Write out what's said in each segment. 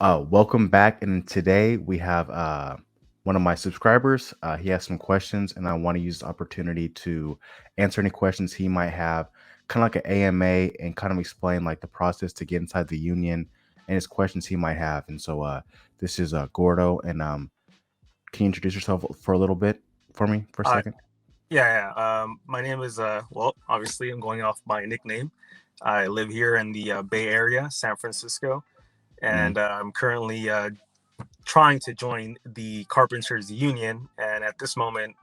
Welcome back. And today we have one of my subscribers. He has some questions, and I want to use the opportunity to answer any questions he might have, kind of like an AMA, and kind of explain like the process to get inside the union and his questions he might have. And so this is Gordo. And can you introduce yourself for a little bit for me for a Uh, second? my name is obviously I'm going off my nickname. I live here in the Bay Area, San Francisco, Mm. and I'm currently trying to join the Carpenters Union. And at this moment,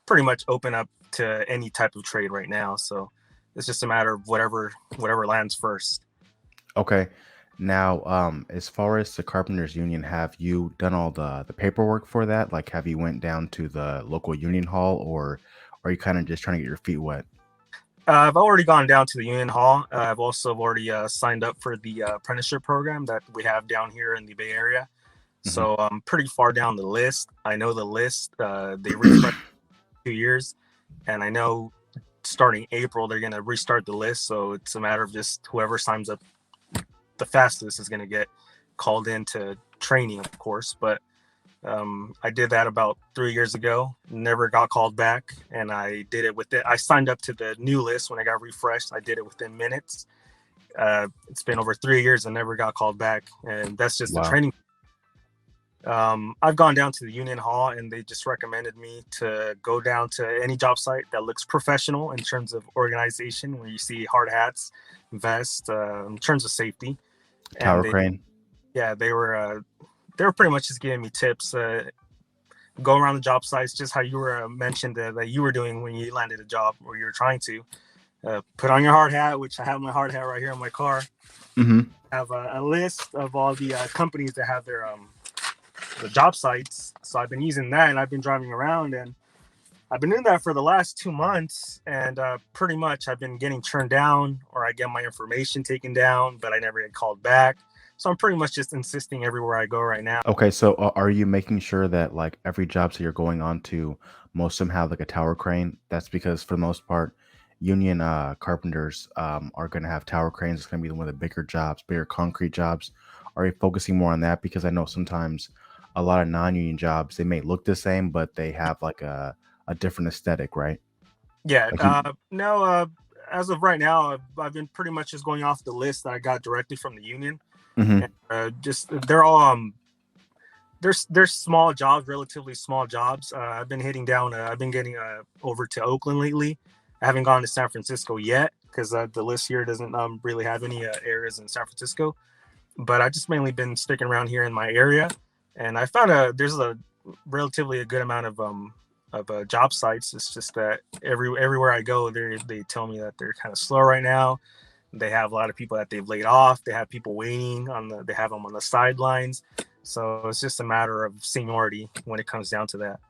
pretty much open up to any type of trade right now. So it's just a matter of whatever lands first. Okay. Now, as far as the Carpenters Union, have you done all the paperwork for that? Like, have you went down to the local union hall, or are you kind of just trying to get your feet wet? I've already gone down to the Union Hall. I've also already signed up for the apprenticeship program that we have down here in the Bay Area. Hmm. So I'm pretty far down the list. I know the list. They refresh 2 years, and I know starting April they're gonna restart the list. So it's a matter of just whoever signs up the fastest is gonna get called into training, of course. But I did that about 3 years ago. Never got called back, and I did it with it. I signed up to the new list when I got refreshed. I did it within minutes. It's been over 3 years and never got called back, and that's just the Wow. training. I've gone down to the Union Hall, and they just recommended me to go down to any job site that looks professional in terms of organization, where you see hard hats, vest, in terms of safety. And Tower crane. yeah, they were pretty much just giving me tips. Go around the job sites, just how you were mentioned that you were doing when you landed a job, or you were trying to put on your hard hat, which I have my hard hat right here in my car. Hmm. I have a list of all the companies that have their the job sites. So I've been using that, and I've been driving around, and I've been doing that for the last 2 months, and pretty much I've been getting turned down, or I get my information taken down, but I never get called back. So I'm pretty much just insisting everywhere I go right now. Okay, so are you making sure that like every job that you're going on to, most of them have like a tower crane? That's because for the most part, union carpenters are going to have tower cranes. It's going to be one of the bigger jobs, bigger concrete jobs. Are you focusing more on that? Because I know sometimes a lot of non-union jobs they may look the same, but they have like a different aesthetic, right? Yeah, Like you. no. As of right now, I've been pretty much just going off the list that I got directly from the union, and Hmm. just they're all there's small jobs, relatively small jobs. I've been hitting down. I've been getting over to Oakland lately. I haven't gone to San Francisco yet because the list here doesn't really have any areas in San Francisco. But I just mainly been sticking around here in my area, and I found there's a relatively a good amount of job sites. It's just that everywhere I go, they tell me that they're kind of slow right now. They have a lot of people that they've laid off. They have people waiting on the. They have them on the sidelines. So it's just a matter of seniority when it comes down to that.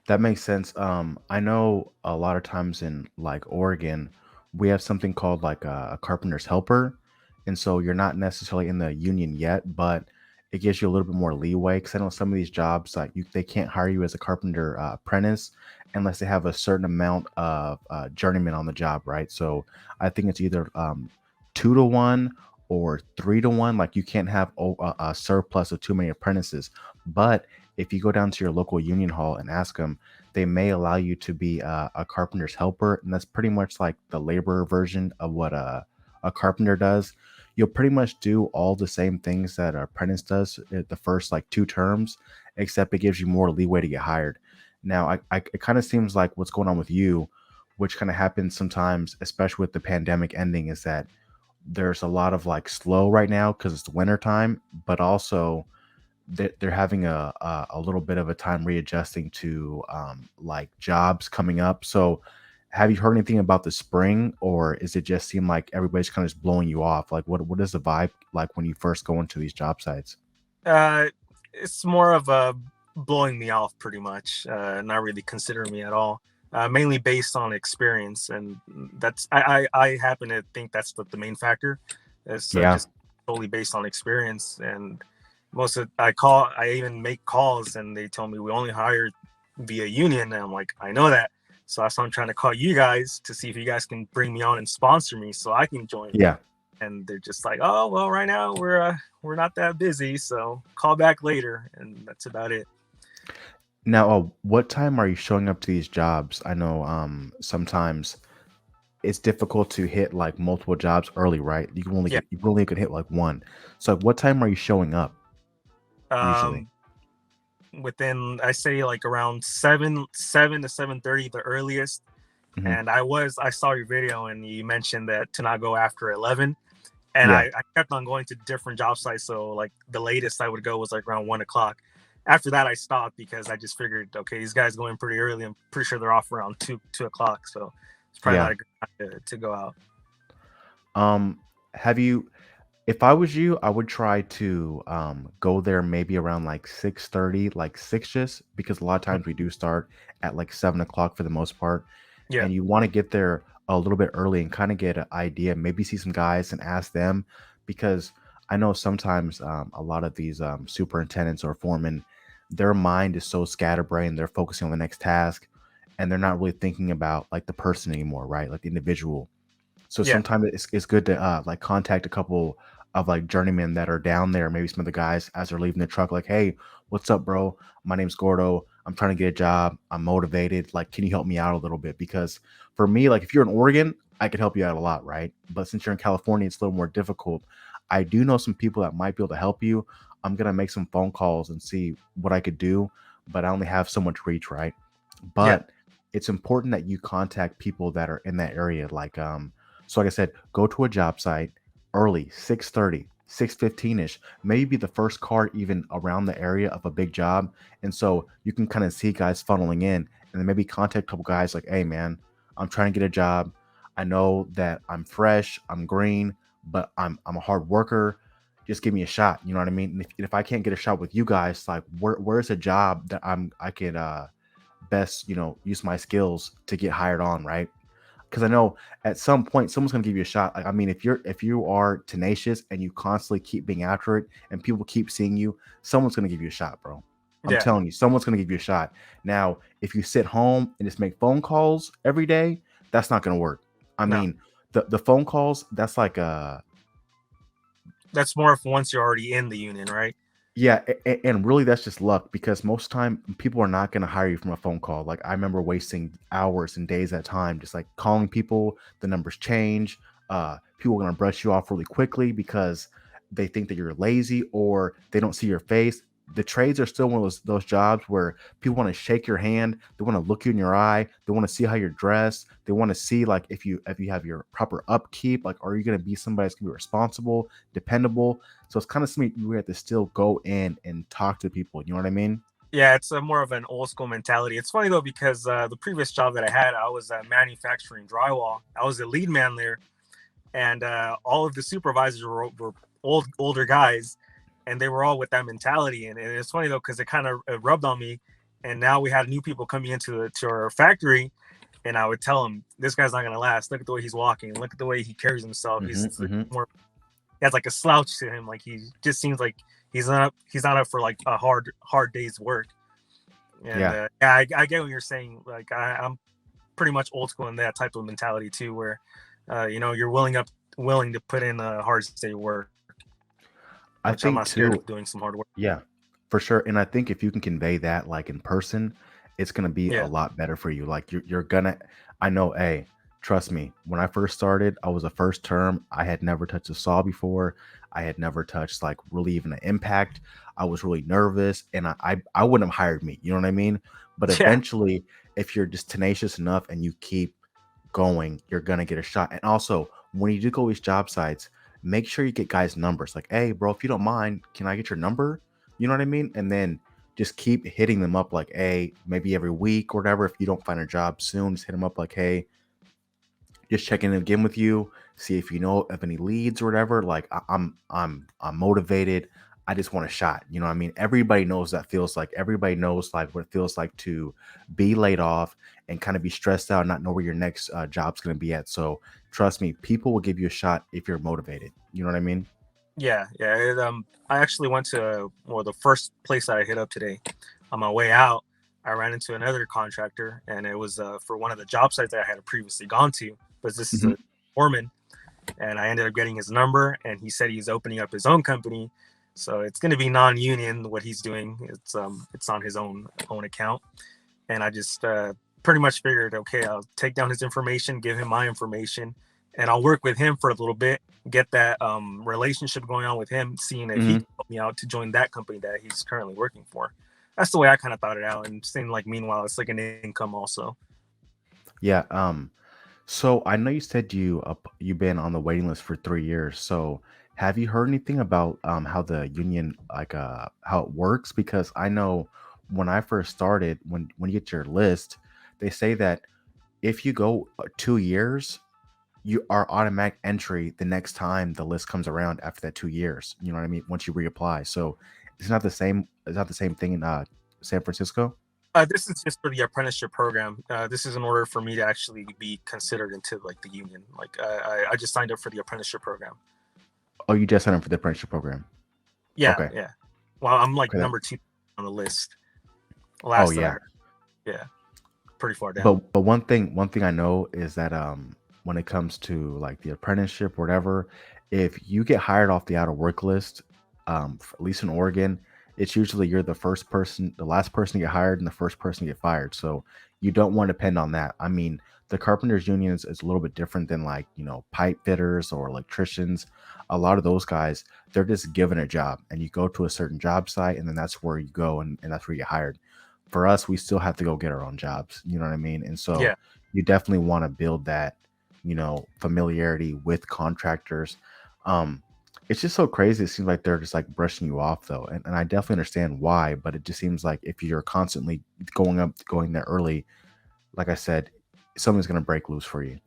That makes sense. I know a lot of times in like Oregon, we have something called like a carpenter's helper, and so you're not necessarily in the union yet, but it gives you a little bit more leeway. Because I know some of these jobs, like they can't hire you as a carpenter apprentice unless they have a certain amount of journeyman on the job, right? So I think it's either 2 to 1 or 3 to 1. Like you can't have a surplus of too many apprentices, but if you go down to your local union hall and ask them, they may allow you to be a carpenter's helper, and that's pretty much like the laborer version of what a carpenter does. You'll pretty much do all the same things that an apprentice does at the first like 2 terms, except it gives you more leeway to get hired. Now, it kind of seems like what's going on with you, which kind of happens sometimes, especially with the pandemic ending, is that there's a lot of like slow right now because it's the winter time, but also they're having a little bit of a time readjusting to like jobs coming up. So, have you heard anything about the spring, or is it just seem like everybody's kind of just blowing you off? Like, what is the vibe like when you first go into these job sites? Uh, it's more of a blowing me off, pretty much. Not really considering me at all. Mainly based on experience, and that's I happen to think that's the main factor. It's Yeah. just totally based on experience, and I even make calls, and they tell me we only hire via union, and I'm like, I know that. So that's why I'm trying to call you guys to see if you guys can bring me on and sponsor me so I can join. Yeah. and they're just like, oh well, right now we're not that busy, so call back later, and that's about it. Now, what time are you showing up to these jobs? I know sometimes it's difficult to hit like multiple jobs early, right? Yeah. You only could hit like one. So like, what time are you showing up usually? Um, Within, I say, like around 7 to 7:30, the earliest. Hmm. And I saw your video and you mentioned that to not go after 11, and Yeah. I kept on going to different job sites. So like the latest I would go was like around 1 o'clock. After that I stopped because I just figured, okay, these guys go in pretty early. I'm pretty sure they're off around 2 o'clock, so it's probably Yeah. not a good time to go out. Um, have you if I was you, I would try to go there maybe around like 6:30, like six just because a lot of times we do start at like 7 o'clock for the most part. Yeah. And you want to get there a little bit early and kind of get an idea, maybe see some guys and ask them because I know sometimes a lot of these superintendents or foremen, their mind is so scatterbrained, they're focusing on the next task and they're not really thinking about like the person anymore, right? Like the individual. So Yeah. sometimes it's good to like contact a couple of like journeymen that are down there, maybe some of the guys as they're leaving the truck, like, hey, what's up, bro? My name's Gordo. I'm trying to get a job. I'm motivated. Like, can you help me out a little bit? Because for me, like if you're in Oregon, I could help you out a lot, right? But since you're in California, it's a little more difficult. I do know some people that might be able to help you. I'm gonna make some phone calls and see what I could do, but I only have so much reach, right? Yeah. But it's important that you contact people that are in that area. So like I said, go to a job site early, 6:30, 6:15ish, maybe the first car even around the area of a big job. And so you can kind of see guys funneling in and then maybe contact a couple guys like, hey man, I'm trying to get a job. I know that I'm fresh, I'm green, but I'm a hard worker. Just give me a shot. You know what I mean? And if I can't get a shot with you guys, like where's a job that I could best, use my skills to get hired on, right? Because I know at some point someone's gonna give you a shot. Like, I mean, if you are tenacious and you constantly keep being after it and people keep seeing you, someone's gonna give you a shot, bro. I'm Yeah. telling you, someone's gonna give you a shot. Now, if you sit home and just make phone calls every day, that's not gonna work. I No, mean, the phone calls, that's like that's more of once you're already in the union, right? yeah, and really that's just luck because most time people are not going to hire you from a phone call. Like I remember wasting hours and days at a time just like calling people, the numbers change, people are going to brush you off really quickly because they think that you're lazy or they don't see your face. The trades are still one of those jobs where people want to shake your hand, they want to look you in your eye, they want to see how you're dressed, they want to see like if you have your proper upkeep, like are you going to be somebody that's going to be responsible, dependable. So it's kind of something we have to still go in and talk to people. You know what I mean? Yeah, it's a more of an old school mentality. It's funny though because the previous job that I had, I was manufacturing drywall. I was the lead man there, and all of the supervisors were older guys, and they were all with that mentality. And it's funny though because it kind of rubbed on me. And now we had new people coming to our factory, and I would tell them, "This guy's not gonna last. Look at the way he's walking. Look at the way he carries himself. Hmm. He's Hmm. more he has like a slouch to him. Like he just seems like he's not up for like a hard day's work." And Yeah. yeah, I get what you're saying. Like I'm pretty much old school in that type of mentality too, where you're willing to put in a hard day work, I which I'm think not scared of too, doing some hard work. yeah, for sure. And I think if you can convey that like in person, it's gonna be a Yeah. lot better for you. Like you're gonna I know, hey, trust me, when I first started, I was a first term. I had never touched a saw before. I had never touched like really even an impact. I was really nervous and I wouldn't have hired me, you know what I mean? But Yeah. eventually, if you're just tenacious enough and you keep going, you're gonna get a shot. And also, when you do go to these job sites, make sure you get guys' numbers. Like, hey, bro, if you don't mind, can I get your number? You know what I mean? And then just keep hitting them up like, hey, maybe every week or whatever. If you don't find a job soon, just hit them up like, hey, just checking in again with you, see if you know of any leads or whatever. Like I'm motivated. I just want a shot. You know what I mean? Everybody knows that feels like everybody knows like what it feels like to be laid off and kind of be stressed out, and not know where your next job's going to be at. So trust me, people will give you a shot if you're motivated. You know what I mean? Yeah. I actually went to well, the first place that I hit up today. On my way out, I ran into another contractor, and it was for one of the job sites that I had previously gone to. But this is Hmm. a foreman, and I ended up getting his number, and he said he's opening up his own company. So it's going to be non-union. What he's doing, it's on his own account, and I just pretty much figured, okay, I'll take down his information, give him my information, and I'll work with him for a little bit, get that relationship going on with him, seeing if he Mhm. can help me out to join that company that he's currently working for. That's the way I kind of thought it out, and seeing like meanwhile, it's like an income also. Yeah. So I know you said you've been on the waiting list for 3 years. So have you heard anything about how the union how it works? Because I know when I first started, when you get your list, they say that if you go 2 years, you are automatic entry the next time the list comes around after that 2 years. You know what I mean? Once you reapply. So it's not the same. It's not the same thing in San Francisco. This is just for the apprenticeship program. This is in order for me to actually be considered into like the union. Like I just signed up for the apprenticeship program. Oh, you just signed up for the apprenticeship program. Yeah, Okay. yeah. Well, I'm like Okay. number 2 on the list. Oh Last that I yeah. heard. Yeah, pretty far down. But one thing I know is that when it comes to like the apprenticeship or whatever, if you get hired off the out of work list, at least in Oregon, it's usually you're the first person, the last person to get hired, and the first person to get fired. So you don't want to depend on that. I mean, the carpenters union is a little bit different than like pipe fitters or electricians. A lot of those guys, they're just given a job, and you go to a certain job site, and then that's where you go, and that's where you get hired. For us, we still have to go get our own jobs. You know what I mean? And so Yeah, you definitely want to build that, familiarity with contractors. Um, it's just so crazy. It seems like they're just like brushing you off though. And I definitely understand why, but it just seems like if you're constantly going there early, like I said, something's going to break loose for you.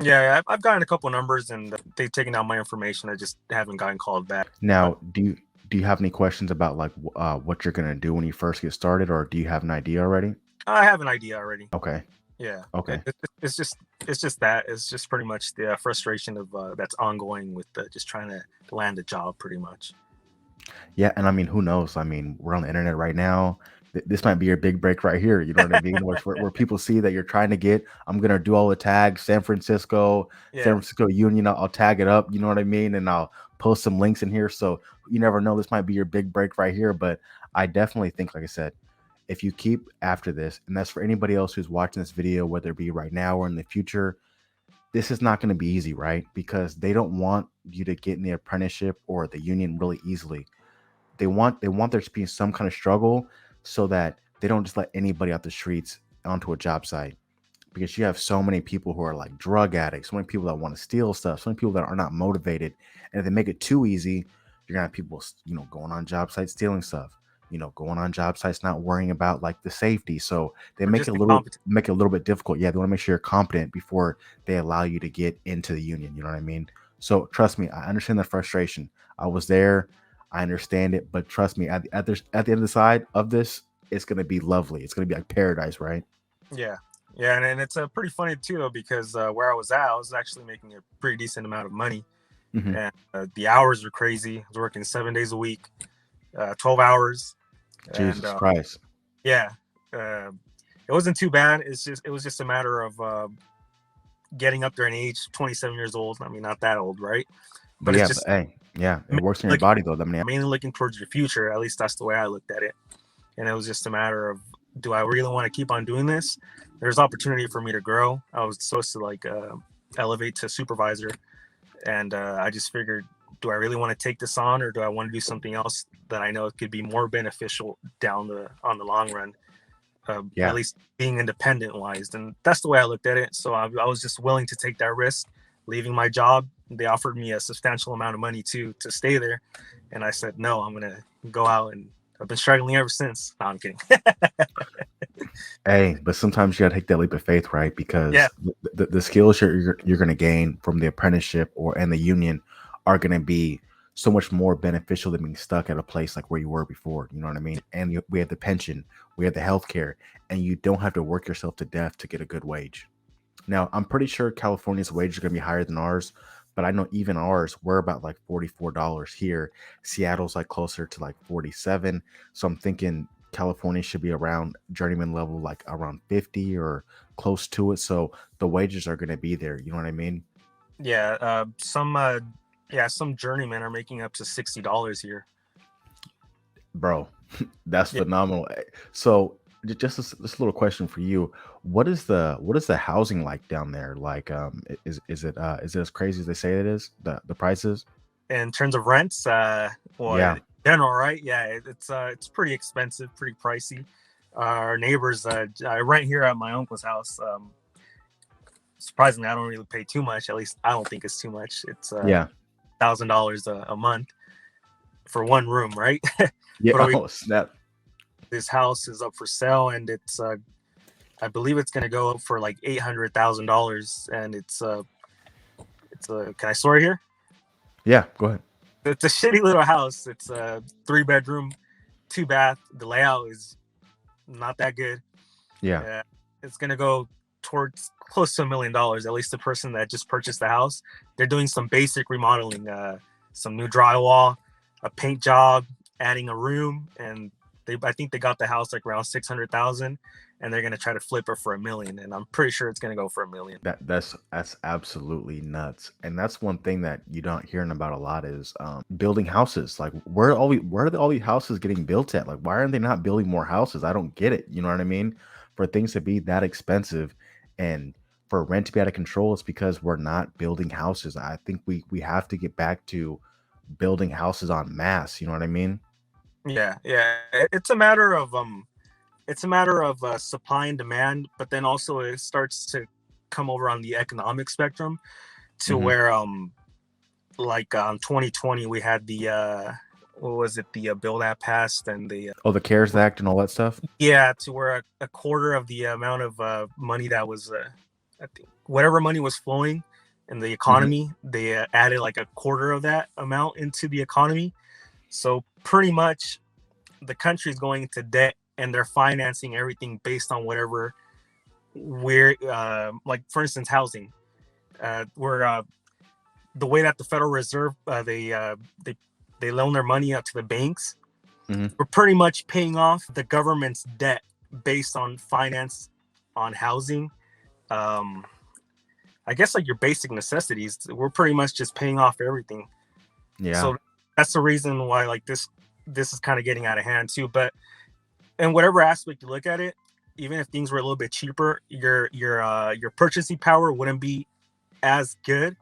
yeah. I've gotten a couple numbers, and they've taken down my information. I just haven't gotten called back. But Now, do you have any questions about like what you're going to do when you first get started, or do you have an idea already? I have an idea already. Okay. Yeah, Okay. it's just that it's just pretty much the frustration of that's ongoing with just trying to land a job, pretty much. Yeah, and I mean, who knows? I mean, we're on the internet right now. This might be your big break right here. You know what I mean? Where people see that you're trying to get. I'm gonna do all the tags. San Yeah, Francisco Union. I'll tag it up. You know what I mean? And I'll post some links in here. So you never know. This might be your big break right here. But I definitely think, like I said, if you keep after this, and that's for anybody else who's watching this video, whether it be right now or in the future, this is not going to be easy, right? Because they don't want you to get in the apprenticeship or the union really easily. They want there to be some kind of struggle so that they don't just let anybody out the streets onto a job site, because you have so many people who are like drug addicts, so many people that want to steal stuff, so many people that are not motivated. And if they make it too easy, you're gonna have people, going on job sites stealing stuff, going on job sites not worrying about like the safety. So they or make it just a little incompetent. make it a little bit difficult. Yeah, they want to make sure you're competent before they allow you to get into the union. You know what I mean? So trust me, I understand the frustration. I was there. I understand it, but trust me, at the end of the side of this, it's gonna be lovely. It's gonna be like paradise, right? Yeah, yeah, and it's pretty funny too though, because where I was actually making a pretty decent amount of money, Hmm. and the hours were crazy. I was working 7 days a week, 12 hours, and Jesus Christ. yeah, uh, it wasn't too bad. It was just a matter of getting up there in age, 27 years old. I mean, not that old, right? But But it's yeah, but just hey, yeah, it works in your looking body though. I mean, mainly looking towards your future. At least that's the way I looked at it. And it was just a matter of, do I really want to keep on doing this? There's opportunity for me to grow. I was supposed to like elevate to supervisor, and I just figured, do I really want to take this on, or do I want to do something else that I know could be more beneficial down the on the long run? At yeah, least being independent wise, and that's the way I looked at it. So I was just willing to take that risk, leaving my job. They offered me a substantial amount of money to stay there, and I said no. I'm gonna go out, and I've been struggling ever since. No, I'm kidding. hey, but sometimes you gotta take that leap of faith, right? Yeah, Because the skills you're gonna gain from the apprenticeship or and the union are gonna be so much more beneficial than being stuck at a place like where you were before. You know what I mean? And we have the pension, we have the health care, and you don't have to work yourself to death to get a good wage. Now, I'm pretty sure California's wages are going to be higher than ours, but I know even ours, we're about like $44 here. Seattle's like closer to like 47. So I'm thinking California should be around journeyman level, like around 50 or close to it. So the wages are going to be there. You know what I mean? Yeah, some journeymen are making up to $60 here. Bro, that's Yeah, phenomenal. So just a little question for you. What is the housing like down there? Like, is it as crazy as they say it is? The prices? in terms of rents, well, in Yeah. general, right? Yeah, it's pretty expensive, pretty pricey. Our neighbors, I rent here at my uncle's house. Surprisingly, I don't really pay too much. At least I don't think it's too much. It's Yeah. $1,000 a month for one room, right? Yeah. But Oh, snap. this house is up for sale, and it's I believe it's gonna go up for like $800,000, and can I swear here? Yeah, go ahead. It's a shitty little house. It's a 3 bedroom, 2 bath. The layout is not that good. Yeah. Uh, it's gonna go towards close to $1 million. At least the person that just purchased the house, they're doing some basic remodeling, some new drywall, a paint job, adding a room, and I think they got the house like around 600,000, and they're gonna try to flip it for $1 million. And I'm pretty sure it's gonna go for $1 million. That's absolutely nuts. And that's one thing that you don't hearing about a lot is building houses. Like where are all these houses getting built at? Like why aren't they not building more houses? I don't get it. You know what I mean? For things to be that expensive and for rent to be out of control, it's because we're not building houses. I think we have to get back to building houses en masse. You know what I mean? Yeah, yeah. It's a matter of supply and demand, but then also it starts to come over on the economic spectrum to Hmm. where 2020 we had the what was it, the bill that passed, and the Oh, the CARES Act and all that stuff. yeah, to where a quarter of the amount of money that was I think whatever money was flowing in the Hmm. economy, they added like a quarter of that amount into the economy. So pretty much the country is going into debt, and they're financing everything based on whatever we're like, for instance, housing. Where the way that the Federal Reserve, they loan their money out to the banks, Hmm. we're pretty much paying off the government's debt based on finance on housing. um I guess like your basic necessities, we're pretty much just paying off everything. Yeah. So that's the reason why like this is kind of getting out of hand too. But in whatever aspect you look at it, even if things were a little bit cheaper, your purchasing power wouldn't be as good,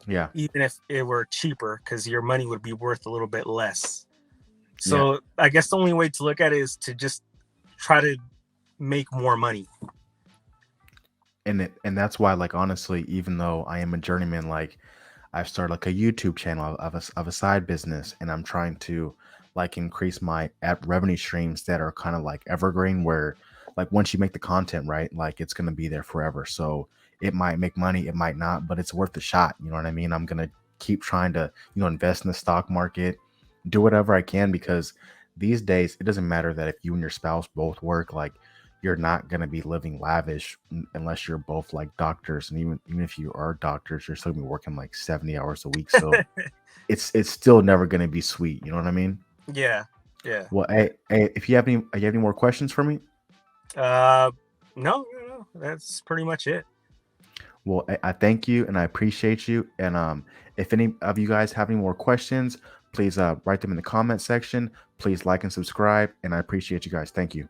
Yeah. even if it were cheaper, because your money would be worth a little bit less. Yeah. So I guess the only way to look at it is to just try to make more money. And that's why, like, honestly, even though I am a journeyman, like, I've started like a YouTube channel of a side business, and I'm trying to like increase my app revenue streams that are kind of like evergreen, where like once you make the content, right, like it's gonna be there forever. So it might make money, it might not, but it's worth the shot. You know what I mean? I'm gonna keep trying to, invest in the stock market, do whatever I can, because these days it doesn't matter that if you and your spouse both work, like you're not going to be living lavish unless you're both like doctors, and even if you are doctors, you're still gonna be working like 70 hours a week. So it's still never going to be sweet. You know what I mean? Yeah, yeah. Well, hey, if you have any more questions for me, Uh, no, no, no. That's pretty much it. well, I thank you and I appreciate you. And if any of you guys have any more questions, please write them in the comment section. Please like and subscribe, and I appreciate you guys. Thank you.